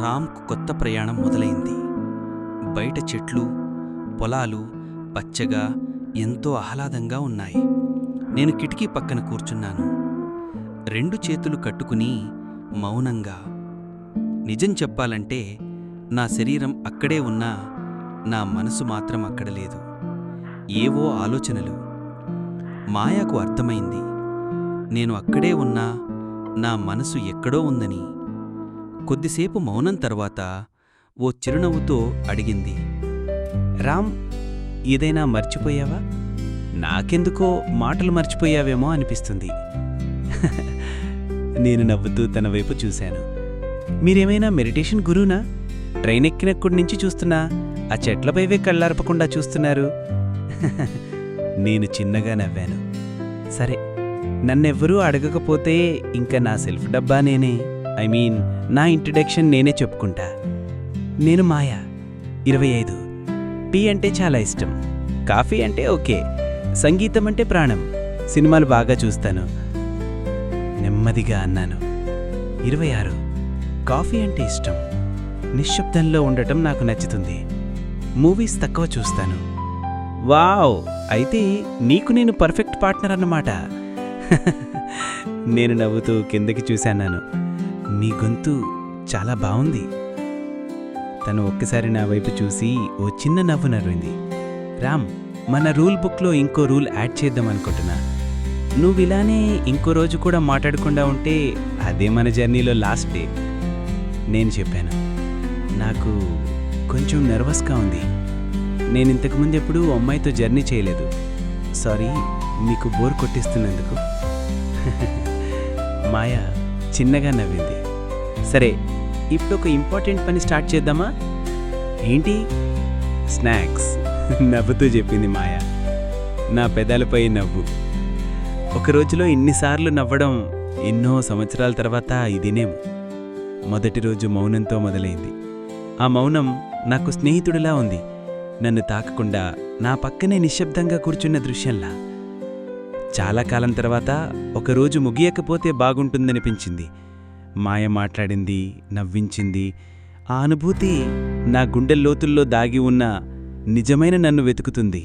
రామ్కు కొత్త ప్రయాణం మొదలైంది. బయట చెట్లు, పొలాలు పచ్చగా ఎంతో ఆహ్లాదంగా ఉన్నాయి. నేను కిటికీ పక్కన కూర్చున్నాను, రెండు చేతులు కట్టుకుని మౌనంగా. నిజం చెప్పాలంటే నా శరీరం అక్కడే ఉన్నా నా మనసు మాత్రం అక్కడ లేదు. ఏవో ఆలోచనలు. మాయాకు అర్థమైంది, నేను అక్కడే ఉన్నా నా మనసు ఎక్కడో ఉందని. కొద్దిసేపు మౌనం తర్వాత ఓ చిరునవ్వుతో అడిగింది, రామ్, ఏదైనా మర్చిపోయావా? నాకెందుకో మాటలు మర్చిపోయావేమో అనిపిస్తుంది. నేను నవ్వుతూ తన వైపు చూశాను. మీరేమైనా మెడిటేషన్ గురువునా? ట్రైన్ ఎక్కినక్కడి నుంచి చూస్తున్నా ఆ చెట్లపైవే కళ్ళార్పకుండా చూస్తున్నారు. నేను చిన్నగా నవ్వాను. సరే, నన్నెవ్వరూ అడగకపోతే ఇంకా నా సెల్ఫ్ డబ్బా నేనే, నా ఇంట్రడక్షన్ నేనే చెప్పుకుంటా. నేను మాయా, 25. టీ అంటే చాలా ఇష్టం, కాఫీ అంటే ఓకే, సంగీతం అంటే ప్రాణం, సినిమాలు బాగా చూస్తాను. నెమ్మదిగా అన్నాను. 26. కాఫీ అంటే ఇష్టం, నిశ్శబ్దంలో ఉండటం నాకు నచ్చుతుంది, మూవీస్ తక్కువ చూస్తాను. వావ్, అయితే నీకు నేను పర్ఫెక్ట్ పార్ట్నర్ అన్నమాట. నేను నవ్వుతూ కిందకి చూశాను. మీ గొంతు చాలా బావుంది. తను ఒక్కసారి నా వైపు చూసి ఓ చిన్న నవ్వు నవ్వింది. రామ్, మన రూల్ బుక్లో ఇంకో రూల్ యాడ్ చేద్దామనుకుంటున్నా. నువ్విలానే ఇంకో రోజు కూడా మాట్లాడకుండా ఉంటే అదే మన జర్నీలో లాస్ట్ డే. నేను చెప్పాను, నాకు కొంచెం నర్వస్గా ఉంది. నేను ఇంతకుముందు ఎప్పుడూ అమ్మాయితో జర్నీ చేయలేదు. సారీ, మీకు బోర్ కొట్టిస్తున్నందుకు. మాయా చిన్నగా నవ్వింది. సరే, ఇప్పుడు ఒక ఇంపార్టెంట్ పని స్టార్ట్ చేద్దామా? ఏంటి? స్నాక్స్, నవ్వుతూ చెప్పింది మాయా. నా పెదాలపై నవ్వు. ఒక రోజులో ఇన్నిసార్లు నవ్వడం ఎన్నో సంవత్సరాల తర్వాత ఇదినేమో. మొదటి రోజు మౌనంతో మొదలైంది. ఆ మౌనం నాకు స్నేహితుడిలా ఉంది, నన్ను తాకకుండా నా పక్కనే నిశ్శబ్దంగా కూర్చున్న దృశ్యంలా. చాలా కాలం తర్వాత ఒకరోజు ముగియకపోతే బాగుంటుందనిపించింది. మాయ మాట్లాడింది, నవ్వించింది. ఆ అనుభూతి నా గుండె లోతుల్లో దాగి ఉన్న నిజమైన నన్ను వెతుకుతుంది.